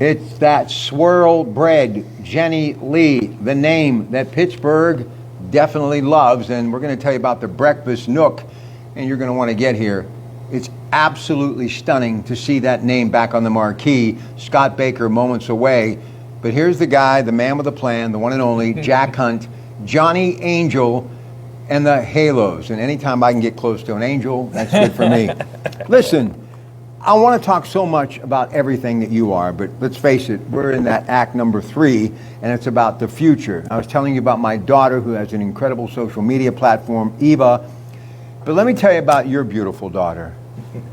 It's that swirl bread, Jenny Lee, the name that Pittsburgh definitely loves. And we're going to tell you about the breakfast Nook, and you're going to want to get here. It's absolutely stunning to see that name back on the marquee. Scott Baker, moments away. But here's the guy, the man with a plan, the one and only, Jack Hunt, Johnny Angel, and the Halos. And anytime I can get close to an angel, that's good for me. Listen, I want to talk so much about everything that you are, but let's face it, we're in that act number 3, and it's about the future. I was telling you about my daughter, who has an incredible social media platform, Eva. But let me tell you about your beautiful daughter.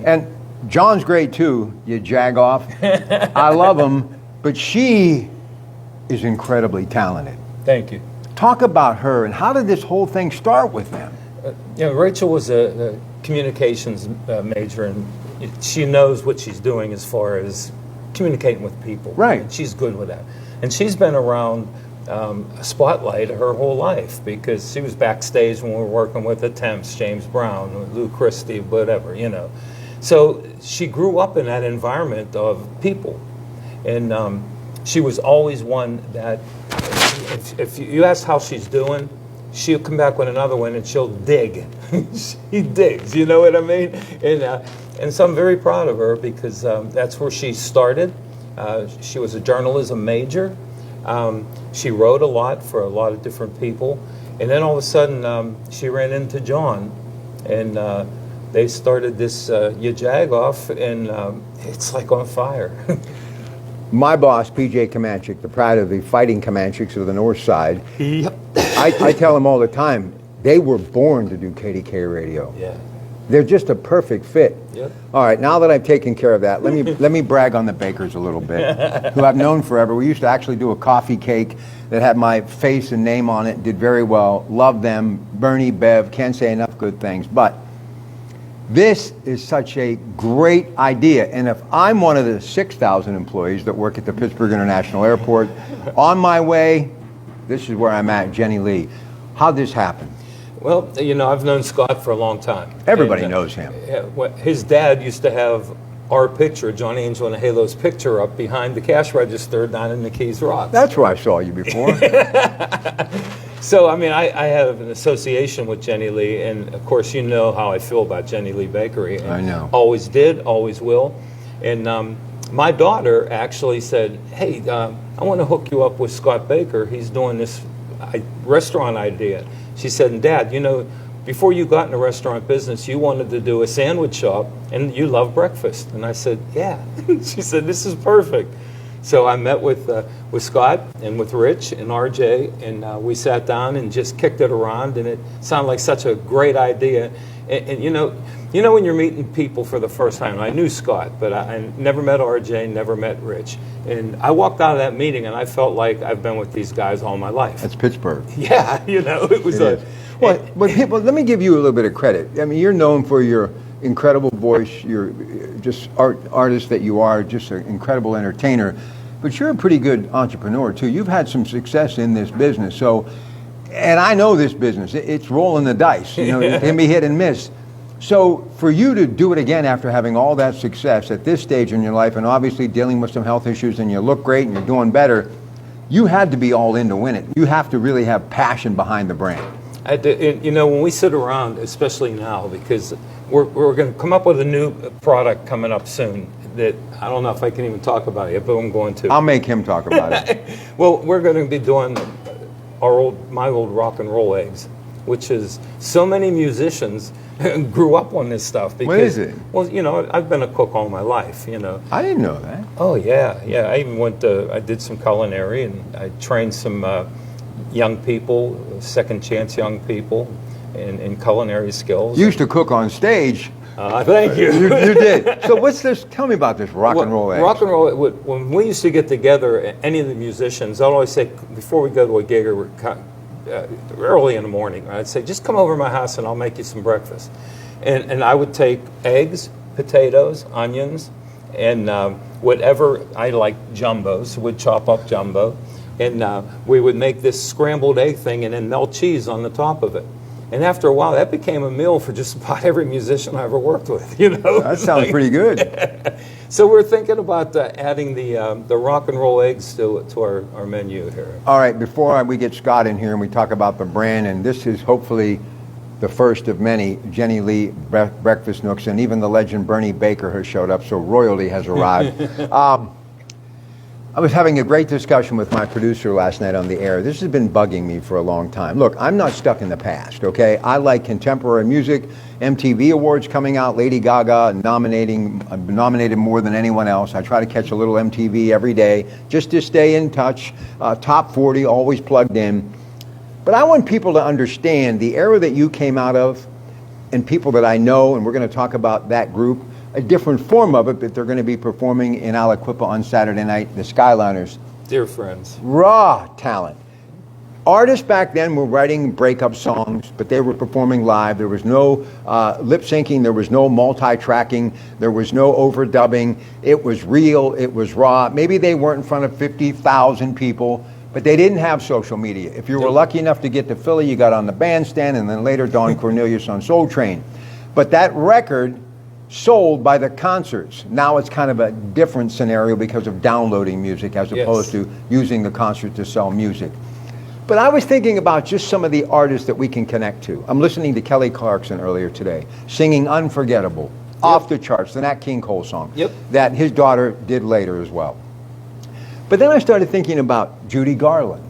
And John's great too, you jag off. I love him, but she is incredibly talented. Thank you. Talk about her, and how did this whole thing start with them? Rachel was a communications major, and she knows what she's doing as far as communicating with people. Right. She's good with that. And she's been around Spotlight her whole life, because she was backstage when we were working with the Temps, James Brown, Lou Christie, whatever, you know. So she grew up in that environment of people. And she was always one that, if you ask how she's doing, she'll come back with another one and she'll dig. She digs, you know what I mean? And so I'm very proud of her, because that's where she started. She was a journalism major. She wrote a lot for a lot of different people. And then all of a sudden, she ran into John, and they started this You Jag Off, and it's like on fire. My boss, PJ Comanchic, the pride of the fighting Comanchics of the North Side, Yep. I tell him all the time, they were born to do KDK radio. Yeah. They're just a perfect fit. Yep. All right, now that I've taken care of that, let me brag on the Bakers a little bit, who I've known forever. We used to actually do a coffee cake that had my face and name on it, did very well. Love them. Bernie, Bev, can't say enough good things. But this is such a great idea. And if I'm one of the 6,000 employees that work at the Pittsburgh International Airport, on my way, this is where I'm at, Jenny Lee. How'd this happen? Well, you know, I've known Scott for a long time. Everybody knows him. His dad used to have our picture, Johnny Angel and the Halos picture, up behind the cash register down in McKees Rocks. That's where I saw you before. So, I mean, I have an association with Jenny Lee, and of course you know how I feel about Jenny Lee Bakery. And I know. Always did, always will. And my daughter actually said, hey, I want to hook you up with Scott Baker. He's doing this restaurant idea. She said, Dad, you know, before you got in the restaurant business, you wanted to do a sandwich shop, and you love breakfast. And I said, yeah. She said, this is perfect. So I met with Scott and with Rich and RJ, and we sat down and just kicked it around, and it sounded like such a great idea. And you know when you're meeting people for the first time, I knew Scott, but I never met RJ, never met Rich. And I walked out of that meeting, and I felt like I've been with these guys all my life. That's Pittsburgh. Yeah, you know, it was Well, let me give you a little bit of credit. I mean, you're known for your incredible voice. You're just artist that you are, just an incredible entertainer. But you're a pretty good entrepreneur, too. You've had some success in this business. So, and I know this business. It's rolling the dice. You know, it can be hit and miss. So for you to do it again after having all that success at this stage in your life, and obviously dealing with some health issues, and you look great and you're doing better, you had to be all in to win it. You have to really have passion behind the brand. You know, when we sit around, especially now, because we're going to come up with a new product coming up soon that I don't know if I can even talk about it, but I'm going to. I'll make him talk about it. Well, we're going to be doing my old rock and roll eggs, which is so many musicians grew up on this stuff. Because, what is it? Well, you know, I've been a cook all my life, you know. I didn't know that. Oh, yeah. I even I did some culinary, and I trained some young people, second chance young people in culinary skills. You used to cook on stage. Thank you. You did. So what's this? Tell me about this rock and roll eggs. Rock and roll, when we used to get together, any of the musicians, I'd always say, before we go to a gig or early in the morning, I'd say, just come over to my house and I'll make you some breakfast. And I would take eggs, potatoes, onions, and whatever, I like jumbos, so we'd chop up jumbo. And we would make this scrambled egg thing and then melt cheese on the top of it. And after a while, that became a meal for just about every musician I ever worked with, you know? That sounds pretty good. So we're thinking about adding the rock and roll eggs to our menu here. All right, before we get Scott in here and we talk about the brand, and this is hopefully the first of many Jenny Lee breakfast nooks, and even the legend Bernie Baker has showed up, so royalty has arrived. I was having a great discussion with my producer last night on the air. This has been bugging me for a long time. Look, I'm not stuck in the past, okay? I like contemporary music, MTV Awards coming out, Lady Gaga nominated more than anyone else. I try to catch a little MTV every day just to stay in touch. Top 40, always plugged in. But I want people to understand the era that you came out of, and people that I know, and we're going to talk about that group, a different form of it, but they're going to be performing in Aliquippa on Saturday night, the Skyliners. Dear friends. Raw talent. Artists back then were writing breakup songs, but they were performing live. There was no lip syncing, there was no multi-tracking, there was no overdubbing. It was real, it was raw. Maybe they weren't in front of 50,000 people, but they didn't have social media. If you were lucky enough to get to Philly, you got on the bandstand, and then later Don Cornelius on Soul Train. But that record sold by the concerts. Now it's kind of a different scenario because of downloading music as opposed to using the concert to sell music. But I was thinking about just some of the artists that we can connect to. I'm listening to Kelly Clarkson earlier today, singing Unforgettable, off the charts, the Nat King Cole song, that his daughter did later as well. But then I started thinking about Judy Garland.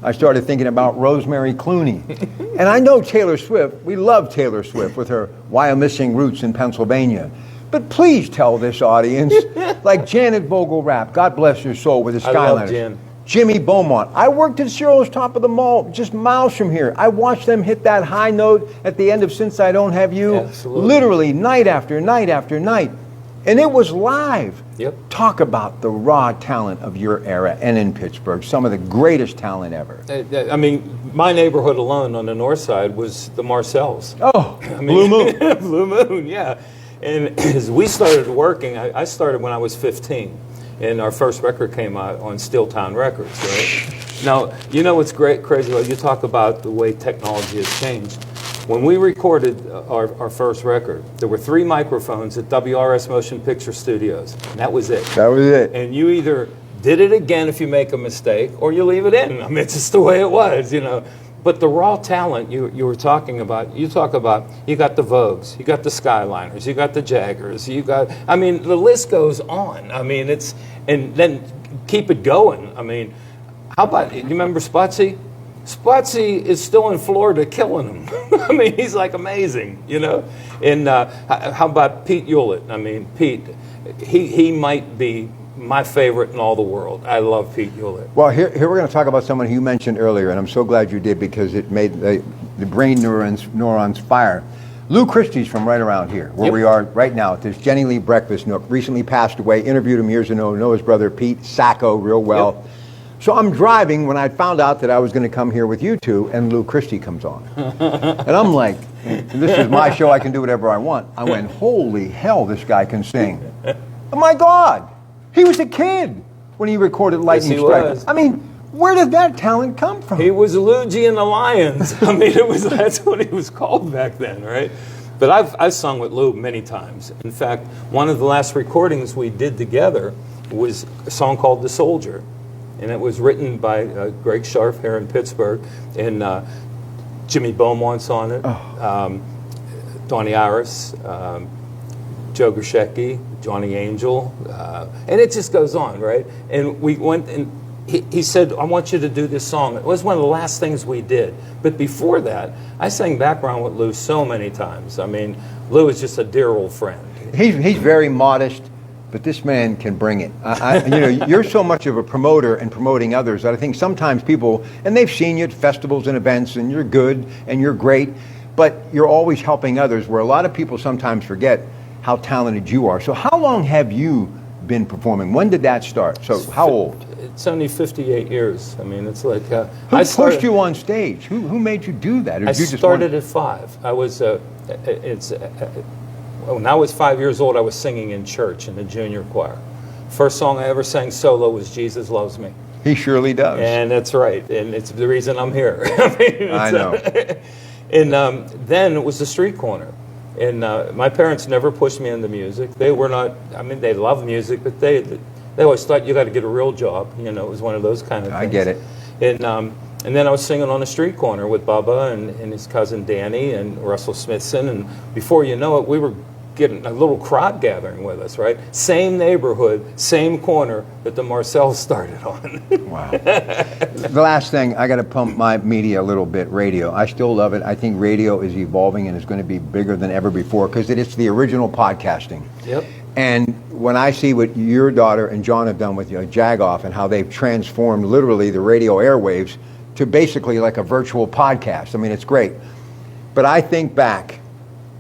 I started thinking about Rosemary Clooney. And I know Taylor Swift. We love Taylor Swift with her Why I'm Missing Roots in Pennsylvania. But please tell this audience, like Janet Vogel-Rapp, God bless her soul, with the Skyliners. Jimmy Beaumont. I worked at Cyril's Top of the Mall, just miles from here. I watched them hit that high note at the end of Since I Don't Have You, literally night after night after night. And it was live. Talk about the raw talent of your era and in Pittsburgh, some of the greatest talent ever. I mean, my neighborhood alone on the north side was the Marcells. Oh, I mean, Blue Moon. Blue Moon, yeah. And as we started working, I started when I was 15. And our first record came out on Steeltown Records, right? Now, you know what's crazy? You talk about the way technology has changed. When we recorded our first record, there were 3 microphones at WRS Motion Picture Studios, and that was it. That was it. And you either did it again if you make a mistake, or you leave it in. I mean, it's just the way it was, you know. But the raw talent you were talking about, you got the Vogues, you got the Skyliners, you got the Jaggers, I mean, the list goes on. I mean, and then keep it going. I mean, how about, you remember Spotsy? Spotsy is still in Florida killing him. I mean, he's like amazing, you know? And how about Pete Hewlett? I mean, Pete, he might be my favorite in all the world. I love Pete Hewlett. Well, here we're going to talk about someone who you mentioned earlier, and I'm so glad you did because it made the brain neurons fire. Lou Christie's from right around here, where we are right now at this Jenny Lee Breakfast Nook. Recently passed away, interviewed him years ago, know his brother Pete Sacco real well. So I'm driving when I found out that I was going to come here with you two, and Lou Christie comes on. And I'm like, this is my show, I can do whatever I want. I went, holy hell, this guy can sing. Oh my God, he was a kid when he recorded Lightning Strike. I mean, where did that talent come from? He was Luigi and the Lions. I mean, that's what he was called back then, right? But I've sung with Lou many times. In fact, one of the last recordings we did together was a song called The Soldier. And it was written by Greg Scharf here in Pittsburgh, and Jimmy Beaumont's on it, Donnie Aris, Joe Grishecki, Johnny Angel, and it just goes on, right? And we went, and he said, I want you to do this song. It was one of the last things we did. But before that, I sang background with Lou so many times. I mean, Lou is just a dear old friend. He's very modest, but this man can bring it. You know, you're so much of a promoter and promoting others that I think sometimes people, and they've seen you at festivals and events, and you're good and you're great, but you're always helping others, where a lot of people sometimes forget how talented you are. So how long have you been performing? When did that start? So how old? It's only 58 years. I mean, it's like... Who pushed you on stage? Who made you do that? Or I started at 5. I was... When I was 5 years old, I was singing in church in the junior choir. First song I ever sang solo was Jesus Loves Me. He surely does. And that's right. And it's the reason I'm here. I know. And then it was the Street Corner. And my parents never pushed me into music. They were not, I mean, they love music, but they always thought you got to get a real job. You know, it was one of those kind of things. I get it. And then I was singing on the street corner with Bubba and his cousin Danny and Russell Smithson. And before you know it, we were getting a little crowd gathering with us, right? Same neighborhood, same corner that the Marcells started on. Wow. The last thing, I got to pump my media a little bit, radio. I still love it. I think radio is evolving and is going to be bigger than ever before because it's the original podcasting. Yep. And when I see what your daughter and John have done with Jagoff and how they've transformed literally the radio airwaves to basically like a virtual podcast. I mean, it's great. But I think back,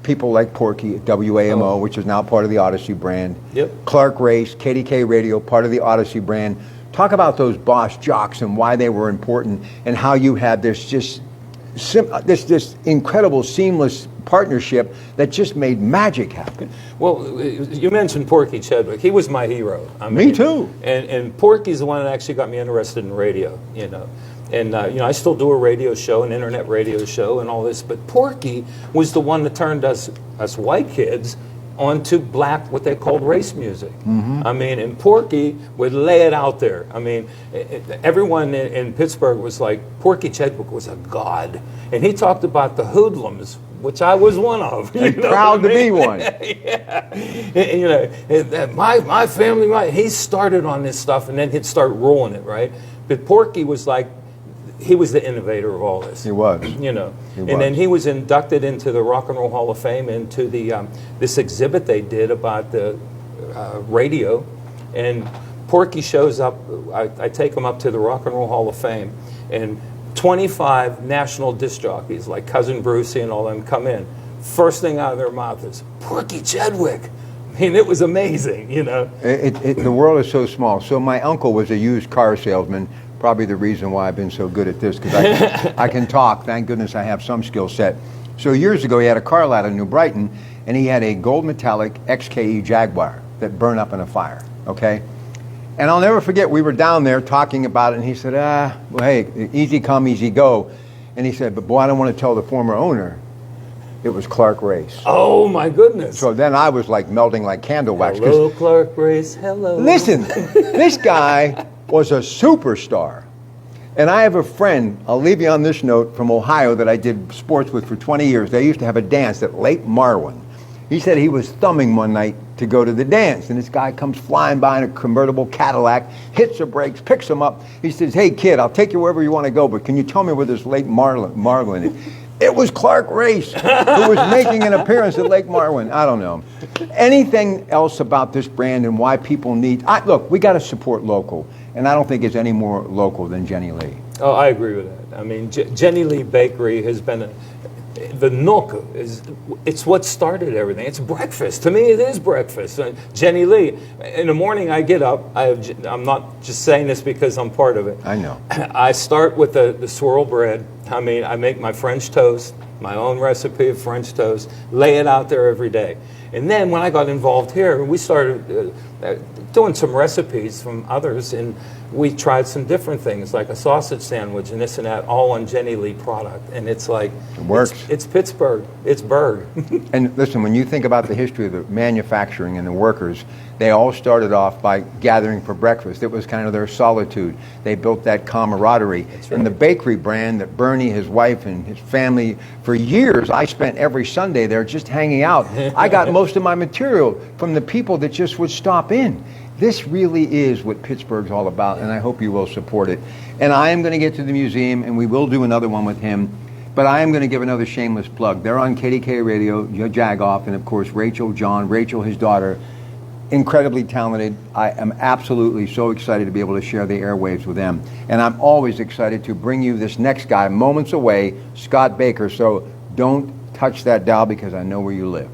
people like Porky at WAMO, which is now part of the Odyssey brand. Yep. Clark Race, KDK Radio, part of the Odyssey brand. Talk about those boss jocks and why they were important and how you had this just this incredible seamless partnership that just made magic happen. Well, you mentioned Porky Chedwick. He was my hero. I mean, Me too. And Porky's the one that actually got me interested in radio, you know. And, you know, I still do a radio show, an internet radio show and all this, but Porky was the one that turned us white kids onto black, what they called race music. I mean, and Porky would lay it out there. I mean, everyone in Pittsburgh was like, Porky Chedwick was a god. And he talked about the hoodlums, which I was one of. And proud to be one. Yeah. And, you know, my family, he started on this stuff and then he'd start rolling it, right? But Porky was like, he was the innovator of all this. He was. You know. And then he was inducted into the Rock and Roll Hall of Fame, into the this exhibit they did about the radio. And Porky shows up, I take him up to the Rock and Roll Hall of Fame, and 25 national disc jockeys like Cousin Brucey and all them come in. First thing out of their mouth is, Porky Chedwick. I mean, it was amazing, you know. The world is so small. So my uncle was a used car salesman. Probably the reason why I've been so good at this, because I can talk. Thank goodness I have some skill set. So years ago, he had a car lot in New Brighton, and he had a gold metallic XKE Jaguar that burned up in a fire, okay? And I'll never forget, we were down there talking about it, and he said, well, hey, easy come, easy go. And he said, but boy, I don't want to tell the former owner. It was Clark Race. Oh, my goodness. So then I was like melting like candle wax. Hello, Clark Race, hello. Listen, this guy was a superstar. And I have a friend, I'll leave you on this note, from Ohio that I did sports with for 20 years. They used to have a dance at Lake Marwin. He said he was thumbing one night to go to the dance, and this guy comes flying by in a convertible Cadillac, hits the brakes, picks him up. He says, hey kid, I'll take you wherever you want to go, but can you tell me where this Lake Marwin is? It was Clark Race who was making an appearance at Lake Marwin. I don't know. Anything else about this brand and why people need... Look, we got to support local, and I don't think it's any more local than Jenny Lee. Oh, I agree with that. I mean, Jenny Lee Bakery has been... The Nook it's what started everything. It's breakfast. To me, it is breakfast. Jenny Lee, in the morning I get up, I'm not just saying this because I'm part of it. I know. I start with the swirl bread. I mean, I make my French toast, my own recipe of French toast, lay it out there every day. And then when I got involved here, we started doing some recipes from others, and we tried some different things, like a sausage sandwich and this and that, all on Jenny Lee product. And it's like, it works. It's Pittsburgh. It's Berg. And listen, when you think about the history of the manufacturing and the workers, they all started off by gathering for breakfast. It was kind of their solitude. They built that camaraderie. That's right. And the bakery brand that Bernie, his wife, and his family, for years, I spent every Sunday there just hanging out. I got most of my material from the people that just would stop in. This really is what Pittsburgh's all about, and I hope you will support it. And I am going to get to the museum, and we will do another one with him. But I am going to give another shameless plug. They're on KDK Radio, Jagoff, and of course Rachel, John, Rachel, his daughter, incredibly talented. I am absolutely so excited to be able to share the airwaves with them. And I'm always excited to bring you this next guy moments away, Scott Baker. So don't touch that dial because I know where you live.